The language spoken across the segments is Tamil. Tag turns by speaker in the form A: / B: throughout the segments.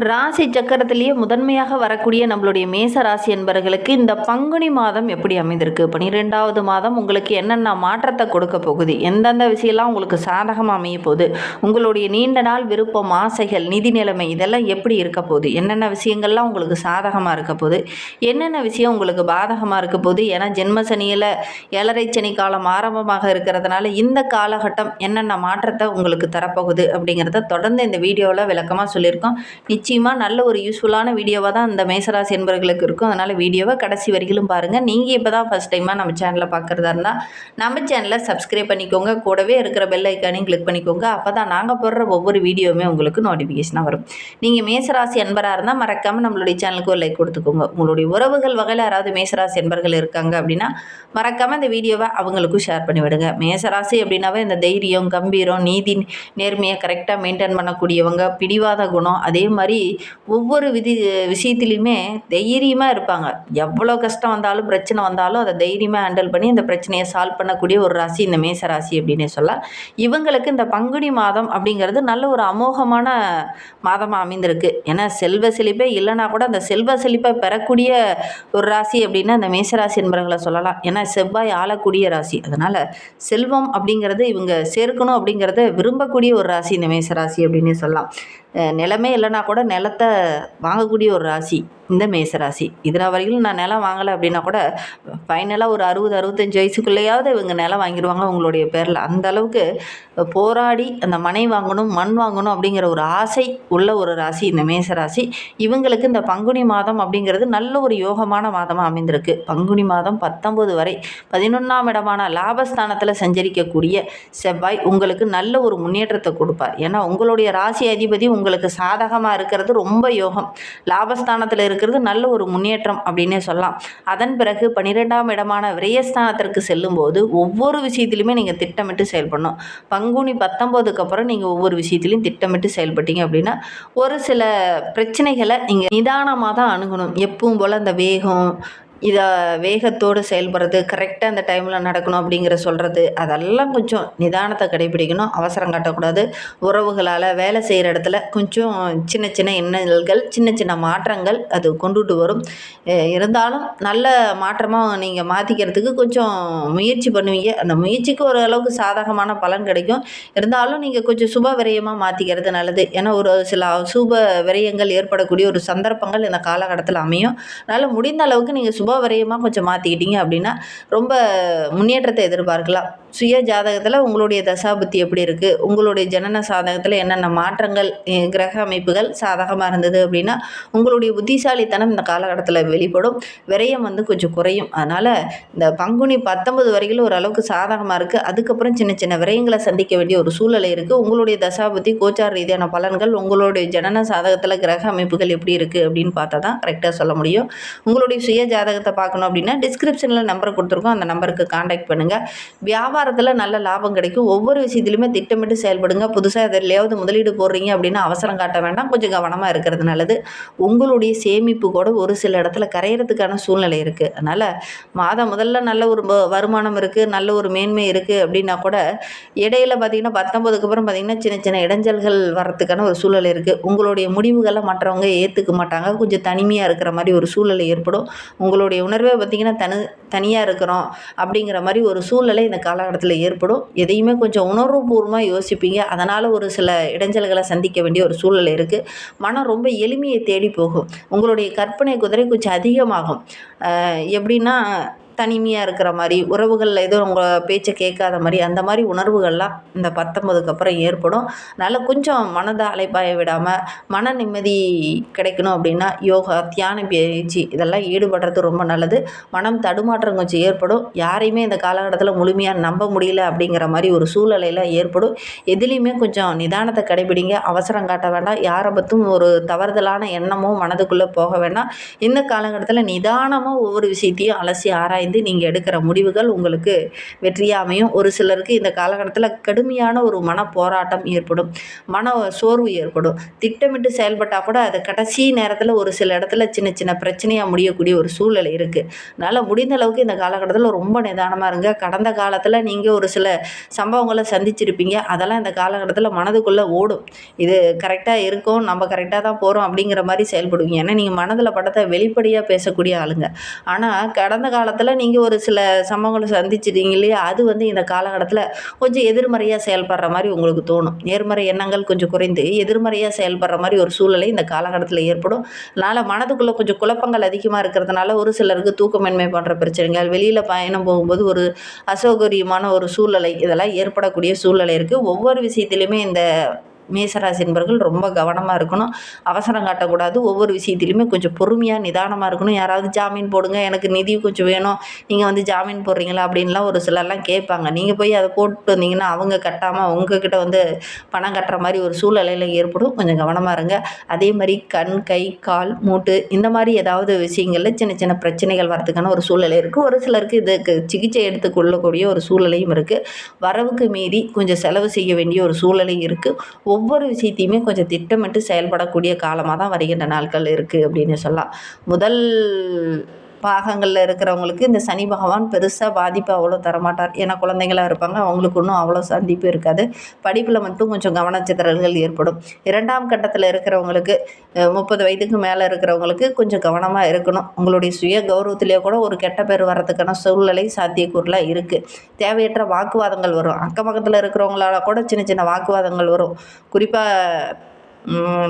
A: ராசி சக்கரத்திலேயே முதன்மையாக வரக்கூடிய நம்மளுடைய மேச ராசி என்பவர்களுக்கு இந்த பங்குனி மாதம் எப்படி அமைந்திருக்கு? 12வது மாதம் உங்களுக்கு என்னென்ன மாற்றத்தை கொடுக்க போகுது? எந்தெந்த விஷயம்லாம் உங்களுக்கு சாதகமாக அமைய போகுது? உங்களுடைய நீண்ட நாள் விருப்பம், ஆசைகள், நிதி நிலைமை இதெல்லாம் எப்படி இருக்க போகுது? என்னென்ன விஷயங்கள்லாம் உங்களுக்கு சாதகமாக இருக்க போகுது? என்னென்ன விஷயம் உங்களுக்கு பாதகமாக இருக்க போகுது? ஏன்னா ஜென்ம சனியில் 7.5 சனி காலம் ஆரம்பமாக இருக்கிறதுனால இந்த காலகட்டம் என்னென்ன மாற்றத்தை உங்களுக்கு தரப்போகுது அப்படிங்கிறத தொடர்ந்து இந்த வீடியோவில் விளக்கமாக சொல்லியிருக்கோம். நிச்சயமாக நல்ல ஒரு யூஸ்ஃபுல்லான வீடியோவாக தான் இந்த மேசராசி என்பவர்களுக்கு இருக்கும். அதனால் வீடியோவை கடைசி வரைக்கும் பாருங்கள். நீங்கள் இப்போ தான் ஃபஸ்ட் டைமாக நம்ம சேனலை பார்க்குறதா இருந்தால் நம்ம சேனலை சப்ஸ்கிரைப் பண்ணிக்கோங்க. கூடவே இருக்கிற பெல் ஐக்கானையும் கிளிக் பண்ணிக்கோங்க. அப்போ தான் நாங்கள் போடுற ஒவ்வொரு வீடியோவுமே உங்களுக்கு நோட்டிஃபிகேஷனாக வரும். நீங்கள் மேசராசி என்பராக இருந்தால் மறக்காமல் நம்மளுடைய சேனலுக்கு ஒரு லைக் கொடுத்துக்கோங்க. உங்களுடைய உறவுகள் வகையில் யாராவது மேசராசி என்பர்கள் இருக்காங்க அப்படின்னா மறக்காமல் இந்த வீடியோவை அவங்களுக்கும் ஷேர் பண்ணிவிடுங்க. மேசராசி அப்படின்னாவே இந்த தைரியம், கம்பீரம், நீதி நேர்மையை கரெக்டாக மெயின்டைன் பண்ணக்கூடியவங்க, பிடிவாத குணம், அதே மாதிரி ஒவ்வொரு விஷயத்துலையுமே தைரியமாக இருப்பாங்க. எவ்வளோ கஷ்டம் வந்தாலும் பிரச்சனை வந்தாலும் அதை தைரியமாக ஹேண்டில் பண்ணி அந்த பிரச்சனையை சால்வ் பண்ணக்கூடிய ஒரு ராசி இந்த மேச ராசி அப்படின்னே சொல்லலாம். இவங்களுக்கு இந்த பங்குனி மாதம் அப்படிங்கிறது நல்ல ஒரு அமோகமான மாதமாக அமைந்திருக்கு. ஏன்னா செல்வ செழிப்பே இல்லைனா கூட அந்த செல்வ செழிப்பை பெறக்கூடிய ஒரு ராசி அப்படின்னா அந்த மேசராசி என்பவர்களை சொல்லலாம். ஏன்னா செவ்வாய் ஆளக்கூடிய ராசி. அதனால் செல்வம் அப்படிங்கிறது இவங்க சேர்க்கணும் அப்படிங்கிறத விரும்பக்கூடிய ஒரு ராசி இந்த மேசராசி அப்படின்னே சொல்லலாம். நிலமே இல்லைனா கூட நிலத்தை வாங்கக்கூடிய ஒரு ராசி இந்த மேசராசி. இதனால் வரைக்கும் நான் நிலம் வாங்கலை அப்படின்னா கூட ஃபைனலாக ஒரு 60-65 வயசுக்குள்ளேயாவது இவங்க நிலம் வாங்கிடுவாங்க உங்களுடைய பேரில். அந்த அளவுக்கு போராடி அந்த மனை வாங்கணும், மண் வாங்கணும் அப்படிங்கிற ஒரு ஆசை உள்ள ஒரு ராசி இந்த மேசராசி. இவங்களுக்கு இந்த பங்குனி மாதம் அப்படிங்கிறது நல்ல ஒரு யோகமான மாதமாக அமைந்திருக்கு. பங்குனி மாதம் 19 வரை 11ஆம் இடமான லாபஸ்தானத்தில் சஞ்சரிக்கக்கூடிய செவ்வாய் உங்களுக்கு நல்ல ஒரு முன்னேற்றத்தை கொடுப்பார். ஏன்னா உங்களுடைய ராசி அதிபதி உங்களுக்கு சாதகமாக இருக்கிறது ரொம்ப யோகம். லாபஸ்தானத்தில் இருக்கிறது நல்ல ஒரு முன்னேற்றம் அப்படின்னே சொல்லலாம். அதன் பிறகு 12ஆம் இடமான விரயஸ்தானத்திற்கு செல்லும்போது ஒவ்வொரு விஷயத்திலுமே நீங்கள் திட்டமிட்டு செயல்படணும். பங்குனி 19க்கு அப்புறம் நீங்கள் ஒவ்வொரு விஷயத்திலையும் திட்டமிட்டு செயல்பட்டீங்க அப்படின்னா ஒரு சில பிரச்சனைகளை நீங்கள் நிதானமாக தான் அணுகணும். எப்பவும் போல் அந்த இதை வேகத்தோடு செயல்படுறது, கரெக்டாக அந்த டைமில் நடக்கணும் அப்படிங்கிற சொல்கிறது, அதெல்லாம் கொஞ்சம் நிதானத்தை கடைபிடிக்கணும். அவசரம் காட்டக்கூடாது. உறவுகளால் வேலை செய்கிற இடத்துல கொஞ்சம் சின்ன சின்ன எண்ணல்கள், சின்ன சின்ன மாற்றங்கள் அது கொண்டுட்டு வரும். இருந்தாலும் நல்ல மாற்றமாக நீங்கள் மாற்றிக்கிறதுக்கு கொஞ்சம் முயற்சி பண்ணுவீங்க. அந்த முயற்சிக்கு ஒரு அளவுக்கு சாதகமான பலன் கிடைக்கும். இருந்தாலும் நீங்கள் கொஞ்சம் சுப விரயமாக மாற்றிக்கிறது நல்லது. ஏன்னா ஒரு சில சுப விரயங்கள் ஏற்படக்கூடிய ஒரு சந்தர்ப்பங்கள் இந்த காலகட்டத்தில் அமையும். அதனால் முடிந்த அளவுக்கு நீங்கள் சுப விரயமாக கொஞ்சம் மாற்றிக்கிட்டீங்க அப்படின்னா ரொம்ப முன்னேற்றத்தை எதிர்பார்க்கலாம். சுய ஜாதகத்தில் உங்களுடைய தசாபுத்தி எப்படி இருக்குது, உங்களுடைய ஜனன சாதகத்தில் என்னென்ன மாற்றங்கள், கிரக அமைப்புகள் சாதகமாக இருந்தது அப்படின்னா உங்களுடைய புத்திசாலித்தனம் இந்த காலகட்டத்தில் வெளிப்படும். விரயம் கொஞ்சம் குறையும். அதனால் இந்த பங்குனி 19 வரைக்கும் ஓரளவுக்கு சாதகமாக இருக்குது. அதுக்கப்புறம் சின்ன சின்ன விரயங்களை சந்திக்க வேண்டிய ஒரு சூழ்நிலை இருக்குது. உங்களுடைய தசாபுத்தி கோச்சார ரீதியான பலன்கள், உங்களுடைய ஜனன சாதகத்தில் கிரக அமைப்புகள் எப்படி இருக்குது அப்படின்னு பார்த்தா தான் கரெக்டாக சொல்ல முடியும். உங்களுடைய சுய ஜாதகத்தை பார்க்கணும் அப்படின்னா டிஸ்கிரிப்ஷனில் நம்பர் கொடுத்துருக்கோம். அந்த நம்பருக்கு கான்டாக்ட் பண்ணுங்கள். வியாபாரத்தில் நல்ல லாபம் கிடைக்கும். ஒவ்வொரு விஷயத்திலுமே திட்டமிட்டு செயல்படுங்க. புதுசாக எதிலையாவது முதலீடு போடுறீங்க அப்படின்னா அவசரம் காட்ட வேண்டாம். கொஞ்சம் கவனமாக இருக்கிறது நல்லது. உங்களுடைய சேமிப்பு கூட ஒரு சில இடத்துல கரையிறதுக்கான சூழ்நிலை இருக்குது. அதனால் மாதம் முதல்ல நல்ல ஒரு வருமானம் இருக்குது, நல்ல ஒரு மேன்மை இருக்குது அப்படின்னா கூட இடையில பார்த்திங்கன்னா 19க்கு அப்புறம் பார்த்திங்கன்னா சின்ன சின்ன இடைஞ்சல்கள் வர்றதுக்கான ஒரு சூழ்நிலை இருக்குது. உங்களுடைய முடிவுகளை மற்றவங்க ஏற்றுக்க மாட்டாங்க. கொஞ்சம் தனிமையாக இருக்கிற மாதிரி ஒரு சூழ்நிலை ஏற்படும். உங்களுடைய உணர்வே பார்த்திங்கன்னா தனியாக இருக்கிறோம் அப்படிங்கிற மாதிரி ஒரு சூழ்நிலை இந்த காலகட்டத்தில் ஏற்படும். எதையுமே கொஞ்சம் உணர்வுபூர்வமாக யோசிப்பீங்க. அதனால் ஒரு சில இடைஞ்சல்களை சந்திக்க வேண்டிய ஒரு சூழ்நிலை இருக்குது. மனம் ரொம்ப எளிமையை தேடி போகும். உங்களுடைய கற்பனை குதிரை கொஞ்சம் அதிகமாகும். எப்படின்னா தனிமையாக இருக்கிற மாதிரி, உறவுகளில் ஏதோ உங்கள் பேச்சை கேட்காத மாதிரி, அந்த மாதிரி உணர்வுகள்லாம் இந்த 19க்கு அப்புறம் ஏற்படும். அதனால் கொஞ்சம் மனதை அலைப்பாய விடாமல் மன நிம்மதி கிடைக்கணும் அப்படின்னா யோகா, தியான பயிற்சி இதெல்லாம் ஈடுபடுறது ரொம்ப நல்லது. மனம் தடுமாற்றம் கொஞ்சம் ஏற்படும். யாரையுமே இந்த காலகட்டத்தில் முழுமையாக நம்ப முடியல அப்படிங்கிற மாதிரி ஒரு சூழ்நிலையில் ஏற்படும். எதுலேயுமே கொஞ்சம் நிதானத்தை கடைபிடிங்க. அவசரம் காட்ட வேண்டாம். யாரை பற்றும் ஒரு தவறுதலான எண்ணமும் மனதுக்குள்ளே போக வேண்டாம். இந்த காலகட்டத்தில் நிதானமாக ஒவ்வொரு விஷயத்தையும் அலசி ஆராய ஆராய்ந்து நீங்கள் எடுக்கிற முடிவுகள் உங்களுக்கு வெற்றியாக அமையும். ஒரு சிலருக்கு இந்த காலகட்டத்தில் கடுமையான ஒரு மன போராட்டம் ஏற்படும், மன சோர்வு ஏற்படும். திட்டமிட்டு செயல்பட்டால் கூட அது கடைசி நேரத்தில் ஒரு சில இடத்துல சின்ன சின்ன பிரச்சனையாக முடியக்கூடிய ஒரு சூழ்நிலை இருக்குது. அதனால் முடிந்த அளவுக்கு இந்த காலகட்டத்தில் ரொம்ப நிதானமாக இருங்க. கடந்த காலத்தில் நீங்கள் ஒரு சில சம்பவங்களை சந்திச்சிருப்பீங்க. அதெல்லாம் இந்த காலகட்டத்தில் மனதுக்குள்ளே ஓடும். இது கரெக்டாக இருக்கும், நம்ம கரெக்டாக தான் போகிறோம் அப்படிங்கிற மாதிரி செயல்படுவீங்க. ஏன்னா நீங்கள் மனதில் படத்தை வெளிப்படையாக பேசக்கூடிய ஆளுங்க. ஆனால் கடந்த காலத்தில் நீங்கள் ஒரு சில சம்பவங்களை சந்திச்சிட்டீங்க இல்லையா, அது இந்த காலகட்டத்தில் கொஞ்சம் எதிர்மறையாக செயல்படுற மாதிரி உங்களுக்கு தோணும். நேர்மறை எண்ணங்கள் கொஞ்சம் குறைந்து எதிர்மறையாக செயல்படுற மாதிரி ஒரு சூழ்நிலை இந்த காலகட்டத்தில் ஏற்படும். அதனால் மனதுக்குள்ளே கொஞ்சம் குழப்பங்கள் அதிகமாக இருக்கிறதுனால ஒரு சிலருக்கு தூக்கமின்மை போன்ற பிரச்சனைகள், வெளியில் பயணம் போகும்போது ஒரு அசௌகரியமான ஒரு சூழ்நிலை, இதெல்லாம் ஏற்படக்கூடிய சூழ்நிலை இருக்குது. ஒவ்வொரு விஷயத்திலையுமே இந்த மேசராசி என்பவர்கள் ரொம்ப கவனமாக இருக்கணும். அவசரம் காட்டக்கூடாது. ஒவ்வொரு விஷயத்திலையுமே கொஞ்சம் பொறுமையாக நிதானமாக இருக்கணும். யாராவது ஜாமீன் போடுங்க, எனக்கு நிதி கொஞ்சம் வேணும், நீங்கள் ஜாமீன் போடுறீங்களா அப்படின்லாம் ஒரு சிலர்லாம் கேட்பாங்க. நீங்கள் போய் அதை போட்டு வந்தீங்கன்னா அவங்க கட்டாமல் உங்ககிட்ட பணம் கட்டுற மாதிரி ஒரு சூழ்நிலையில் ஏற்படும். கொஞ்சம் கவனமாக இருங்க. அதே மாதிரி கண், கை, கால், மூட்டு இந்த மாதிரி ஏதாவது விஷயங்களில் சின்ன சின்ன பிரச்சனைகள் வரதுக்கான ஒரு சூழ்நிலை இருக்குது. ஒரு சிலருக்கு இதுக்கு சிகிச்சை எடுத்துக்கொள்ளக்கூடிய ஒரு சூழ்நிலையும் இருக்குது. வரவுக்கு மீறி கொஞ்சம் செலவு செய்ய வேண்டிய ஒரு சூழ்நிலை இருக்குது. ஒவ்வொரு விஷயத்தையுமே கொஞ்சம் திட்டமிட்டு செயல்படக்கூடிய காலமாக தான் வருகின்ற நாட்கள் இருக்குது அப்படின்னு சொல்லலாம். முதல் பாகங்களில் இருக்கிறவங்களுக்கு இந்த சனி பகவான் பெருசாக பாதிப்பு அவ்வளோ தரமாட்டார். ஏன்னா குழந்தைங்களாக இருப்பாங்க, அவங்களுக்கு இன்னும் அவ்வளோ சந்திப்பு இருக்காது. படிப்பில் மட்டும் கொஞ்சம் கவனச்சிதறல்கள் ஏற்படும். 2ஆம் கட்டத்தில் இருக்கிறவங்களுக்கு 30 வயதுக்கு மேலே இருக்கிறவங்களுக்கு கொஞ்சம் கவனமாக இருக்கணும். உங்களுடைய சுய கௌரவத்திலே கூட ஒரு கெட்ட பேர் வர்றதுக்கான சூழ்நிலை சாத்தியக்கூறலாம் இருக்குது. தேவையற்ற வாக்குவாதங்கள் வரும். அக்கம் பக்கத்தில் இருக்கிறவங்களால கூட சின்ன சின்ன வாக்குவாதங்கள் வரும். குறிப்பாக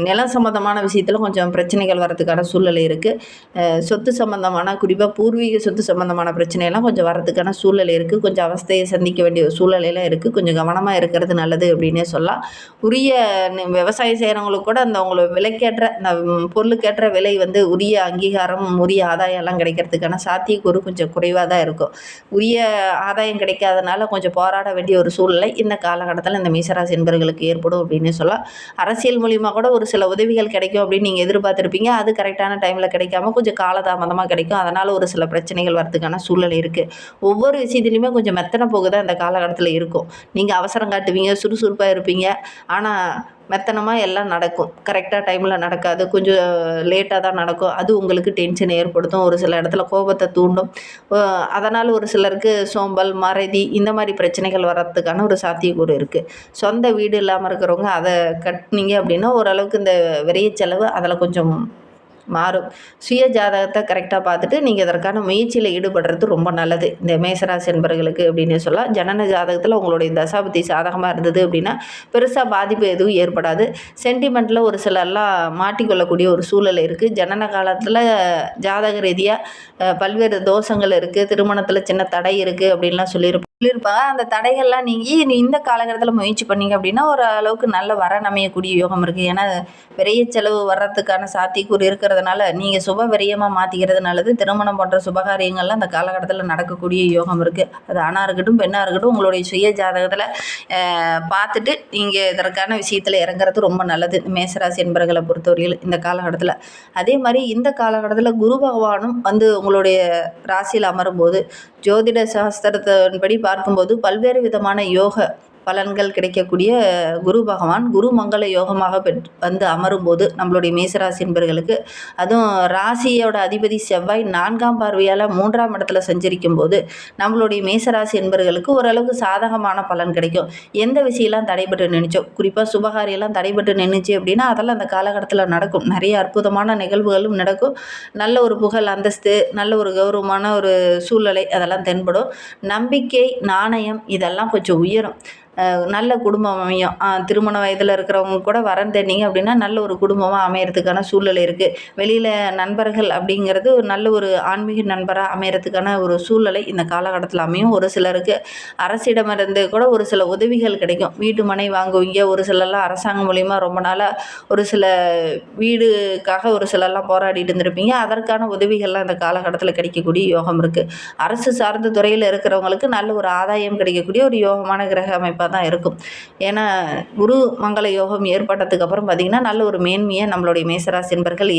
A: நிலம் சம்மந்தமான விஷயத்தில் கொஞ்சம் பிரச்சனைகள் வரதுக்கான சூழ்நிலை இருக்குது. சொத்து சம்மந்தமான, குறிப்பாக பூர்வீக சொத்து சம்மந்தமான பிரச்சனையெல்லாம் கொஞ்சம் வரதுக்கான சூழ்நிலை இருக்குது. கொஞ்சம் அவஸ்தையை சந்திக்க வேண்டிய சூழ்நிலையெல்லாம் இருக்குது. கொஞ்சம் கவனமாக இருக்கிறது நல்லது அப்படின்னே சொல்லலாம். உரிய விவசாயம் செய்கிறவங்களுக்கு கூட உங்களை விலைக்கேற்ற பொருளுக்கேற்ற விலை உரிய அங்கீகாரம், உரிய ஆதாயம் எல்லாம் கிடைக்கிறதுக்கான சாத்தியக்கூறு கொஞ்சம் குறைவாக தான் இருக்கும். உரிய ஆதாயம் கிடைக்காதனால கொஞ்சம் போராட வேண்டிய ஒரு சூழ்நிலை இந்த காலகட்டத்தில் இந்த மேசராசி என்பவர்களுக்கு ஏற்படும் அப்படின்னே சொல்லலாம். அரசியல் மூலியமாக கூட ஒரு சில உதவிகள் கிடைக்கும் அப்படின்னு நீங்கள் எதிர்பார்த்துருப்பீங்க. அது கரெக்டான டைமில் கிடைக்காம கொஞ்சம் காலதாமதமாக கிடைக்கும். அதனால் ஒரு சில பிரச்சனைகள் வரதுக்கான சூழ்நிலை இருக்குது. ஒவ்வொரு விஷயத்துலையுமே கொஞ்சம் மெத்தனை போகுதான் இந்த காலகட்டத்தில் இருக்கும். நீங்கள் அவசரம் காட்டுவீங்க, சுறுசுறுப்பாக இருப்பீங்க. ஆனால் மெத்தனமாக எல்லாம் நடக்கும். கரெக்டாக டைமில் நடக்காது. கொஞ்சம் லேட்டாக தான் நடக்கும். அது உங்களுக்கு டென்ஷன் ஏற்படுத்தும். ஒரு சில இடத்துல கோபத்தை தூண்டும். அதனால் ஒரு சிலருக்கு சோம்பல், மறதி இந்த மாதிரி பிரச்சனைகள் வர்றதுக்கான ஒரு சாத்தியக்கூறு இருக்குது. சொந்த வீடு இல்லாமல் இருக்கிறவங்க அதை கட்டினீங்க அப்படின்னா ஓரளவுக்கு இந்த விரைய செலவு அதில் கொஞ்சம் மாறும். சுய ஜாதகத்தை கரெக்டாக பார்த்துட்டு நீங்கள் இதற்கான முயற்சியில் ஈடுபடுறது ரொம்ப நல்லது இந்த மேசராசி என்பவர்களுக்கு அப்படின்னு சொல்லலாம். ஜனன ஜாதகத்தில் உங்களுடைய தசாபதி சாதகமாக இருந்தது அப்படின்னா பெருசாக பாதிப்பு எதுவும் ஏற்படாது. சென்டிமெண்ட்டில் ஒரு சிலர்லாம் மாட்டிக்கொள்ளக்கூடிய ஒரு சூழ்நிலை இருக்குது. ஜனன காலத்தில் ஜாதக ரீதியாக பல்வேறு தோஷங்கள் இருக்குது, திருமணத்தில் சின்ன தடை இருக்குது அப்படின்லாம் சொல்லியிருப்பாங்க. அந்த தடைகள்லாம் நீங்கி இந்த காலகட்டத்தில் முயற்சி பண்ணீங்க அப்படின்னா ஒரு அளவுக்கு நல்ல வரன் அமையக்கூடிய யோகம் இருக்குது. ஏன்னா விரைய செலவு வர்றதுக்கான சாத்தியக்கூறு இருக்கிறதுனால நீங்கள் சுப விரயமாக மாற்றிக்கிறது நல்லது. திருமணம் போன்ற சுபகாரியங்கள்லாம் அந்த காலகட்டத்தில் நடக்கக்கூடிய யோகம் இருக்குது. அது ஆணாக இருக்கட்டும் பெண்ணாக இருக்கட்டும் உங்களுடைய சுய ஜாதகத்தில் பார்த்துட்டு நீங்கள் இதற்கான விஷயத்தில் இறங்குறது ரொம்ப நல்லது மேசராசி என்பவர்களை பொறுத்தவரையில் இந்த காலகட்டத்தில். அதே மாதிரி இந்த காலகட்டத்தில் குரு பகவானும் உங்களுடைய ராசியில் அமரும்போது ஜோதிட சாஸ்திரத்தின்படி பார்க்கும்போது பல்வேறு விதமான யோக பலன்கள் கிடைக்கக்கூடிய குரு பகவான் குரு மங்கள யோகமாக அமரும்போது நம்மளுடைய மேசராசி என்பவர்களுக்கு, அதுவும் ராசியோட அதிபதி செவ்வாய் 4ஆம் பார்வையால் 3ஆம் இடத்துல சஞ்சரிக்கும் போது நம்மளுடைய மேசராசி என்பவர்களுக்கு ஓரளவுக்கு சாதகமான பலன் கிடைக்கும். எந்த விஷயம்லாம் தடைபட்டு நினைச்சோம், குறிப்பாக சுபகாரியெல்லாம் தடைபட்டு நின்றுச்சு அப்படின்னா அதெல்லாம் அந்த காலகட்டத்தில் நடக்கும். நிறைய அற்புதமான நிகழ்வுகளும் நடக்கும். நல்ல ஒரு புகழ், அந்தஸ்து, நல்ல ஒரு கௌரவமான ஒரு சூழ்நிலை அதெல்லாம் தென்படும். நம்பிக்கை, நாணயம் இதெல்லாம் கொஞ்சம் உயரும். நல்ல குடும்பம் அமையும். திருமண வயதில் இருக்கிறவங்க கூட வரன் தேடிங்க அப்படின்னா நல்ல ஒரு குடும்பமாக அமையறதுக்கான சூழ்நிலை இருக்குது. வெளியில் நண்பர்கள் அப்படிங்கிறது நல்ல ஒரு ஆன்மீக நண்பராக அமையறதுக்கான ஒரு சூழ்நிலை இந்த காலகட்டத்தில் அமையும். ஒரு சிலருக்கு அரசிடமிருந்து கூட ஒரு சில உதவிகள் கிடைக்கும். வீட்டு மனை வாங்குவீங்க. ஒரு சிலர்லாம் அரசாங்கம் மூலிமா ரொம்ப நாளாக ஒரு சில வீடுக்காக ஒரு சிலர்லாம் போராடிட்டு இருந்திருப்பீங்க. அதற்கான உதவிகள்லாம் இந்த காலகட்டத்தில் கிடைக்கக்கூடிய யோகம் இருக்குது. அரசு சார்ந்த துறையில் இருக்கிறவங்களுக்கு நல்ல ஒரு ஆதாயம் கிடைக்கக்கூடிய ஒரு யோகமான கிரக அமைப்பு தான் இருக்கும். ஏன்னா குரு மங்கள யோகம் ஏற்பட்டதுக்கு அப்புறம் பார்த்திங்கன்னா நல்ல ஒரு மேன்மையை நம்மளுடைய மேசராசி என்பர்கள்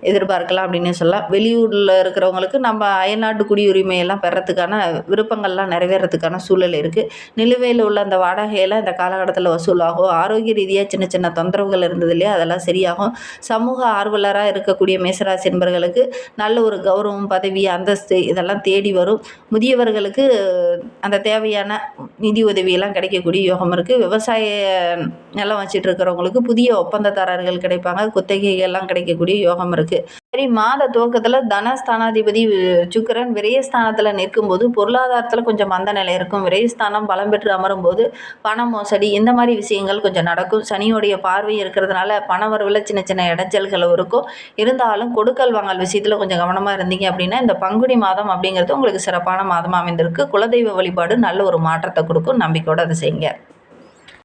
A: எதிர்பார்க்கலாம் அப்படின்னு சொல்லலாம். வெளியூரில் இருக்கிறவங்களுக்கு நம்ம அயல்நாட்டு குடியுரிமையெல்லாம் பெறத்துக்கான விருப்பங்கள்லாம் நிறைவேறத்துக்கான சூழல் இருக்குது. நிலுவையில் உள்ள அந்த வாடகையெல்லாம் இந்த காலகட்டத்தில் வசூலாகும். ஆரோக்கிய ரீதியாக சின்ன சின்ன தொந்தரவுகள் இருந்தது இல்லையா, அதெல்லாம் சரியாகும். சமூக ஆர்வலராக இருக்கக்கூடிய மேசராசி என்பர்களுக்கு நல்ல ஒரு கௌரவம், பதவி, அந்தஸ்து இதெல்லாம் தேடி வரும். முதியவர்களுக்கு அந்த தேவையான நிதி உதவியெல்லாம் கிடைக்கக்கூடிய யோகம் இருக்குது. விவசாய நிலம் வச்சுட்டு இருக்கிறவங்களுக்கு புதிய ஒப்பந்ததாரர்கள் கிடைப்பாங்க. குத்தகைகள்லாம் கிடைக்கக்கூடிய யோகம் இருக்குது. சரி, மாத துவக்கத்தில் தனஸ்தானாதிபதி சுக்கிரன் விரயஸ்தானத்தில் நிற்கும்போது பொருளாதாரத்தில் கொஞ்சம் மந்த நிலை இருக்கும். விரயஸ்தானம் பலம் பெற்று அமரும் போது பண மோசடி இந்த மாதிரி விஷயங்கள் கொஞ்சம் நடக்கும். சனியோடைய பார்வை இருக்கிறதுனால பண வரவில் சின்ன சின்ன இடைஞ்சல்கள் இருக்கும். இருந்தாலும் கொடுக்கல் வாங்கல் விஷயத்தில் கொஞ்சம் கவனமாக இருந்தீங்க அப்படின்னா இந்த பங்குனி மாதம் அப்படிங்கிறது உங்களுக்கு சிறப்பான மாதமாக அமைந்திருக்கு. குலதெய்வ வழிபாடு நல்ல ஒரு மாற்றத்தை கொடுக்கும். நம்பிக்கையோடு அதை செய்யுங்க.